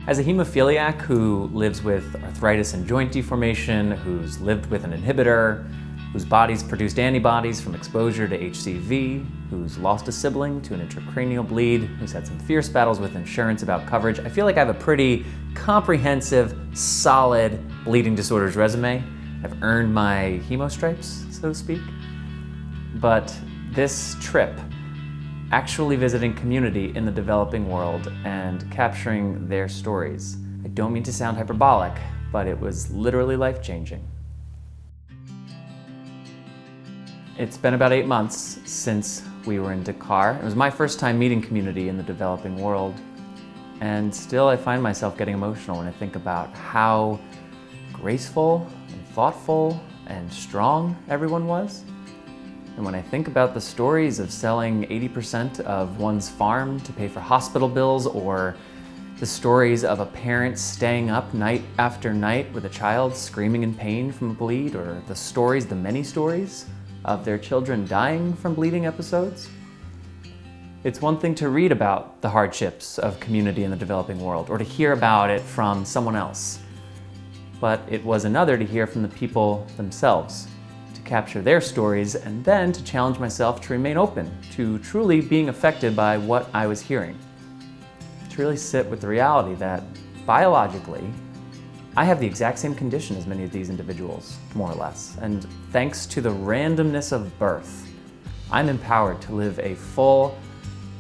As a hemophiliac who lives with arthritis and joint deformation, who's lived with an inhibitor, whose body's produced antibodies from exposure to HCV, who's lost a sibling to an intracranial bleed, who's had some fierce battles with insurance about coverage, I feel like I have a pretty comprehensive, solid bleeding disorders resume. I've earned my hemo stripes, so to speak. But this trip, actually visiting community in the developing world and capturing their stories, I don't mean to sound hyperbolic, but it was literally life-changing. It's been about 8 months since we were in Dakar. It was my first time meeting community in the developing world, and still I find myself getting emotional when I think about how graceful and thoughtful and strong everyone was. And when I think about the stories of selling 80% of one's farm to pay for hospital bills, or the stories of a parent staying up night after night with a child screaming in pain from a bleed, or the many stories of their children dying from bleeding episodes. It's one thing to read about the hardships of community in the developing world, or to hear about it from someone else. But it was another to hear from the people themselves, to capture their stories, and then to challenge myself to remain open to truly being affected by what I was hearing. To really sit with the reality that, biologically, I have the exact same condition as many of these individuals, more or less. And thanks to the randomness of birth, I'm empowered to live a full,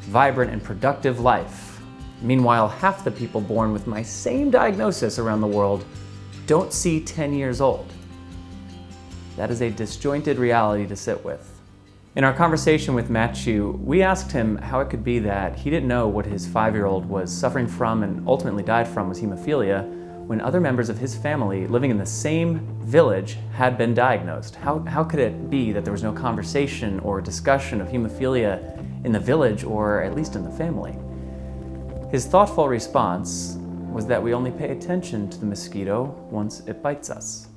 vibrant, and productive life. Meanwhile, half the people born with my same diagnosis around the world don't see 10 years old. That is a disjointed reality to sit with. In our conversation with Matthew, we asked him how it could be that he didn't know what his 5-year-old was suffering from and ultimately died from was hemophilia, when other members of his family living in the same village had been diagnosed. How could it be that there was no conversation or discussion of hemophilia in the village, or at least in the family? His thoughtful response was that we only pay attention to the mosquito once it bites us.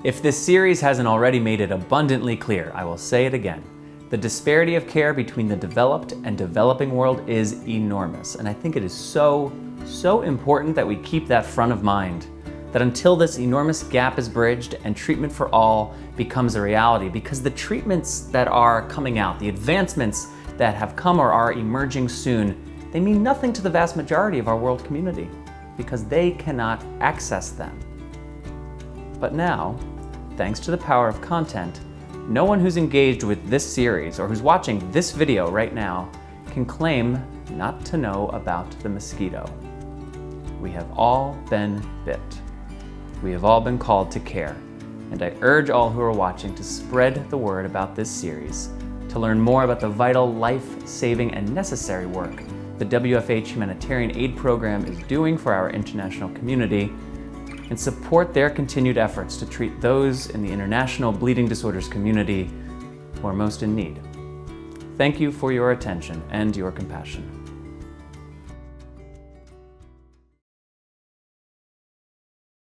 If this series hasn't already made it abundantly clear, I will say it again. The disparity of care between the developed and developing world is enormous, and I think it is so important that we keep that front of mind, that until this enormous gap is bridged and treatment for all becomes a reality, because the treatments that are coming out, the advancements that have come or are emerging soon, they mean nothing to the vast majority of our world community, because they cannot access them. But now, thanks to the power of content, no one who's engaged with this series or who's watching this video right now can claim not to know about the mosquito. We have all been bit. We have all been called to care. And I urge all who are watching to spread the word about this series, to learn more about the vital, life-saving, and necessary work the WFH Humanitarian Aid Program is doing for our international community, and support their continued efforts to treat those in the international bleeding disorders community who are most in need. Thank you for your attention and your compassion.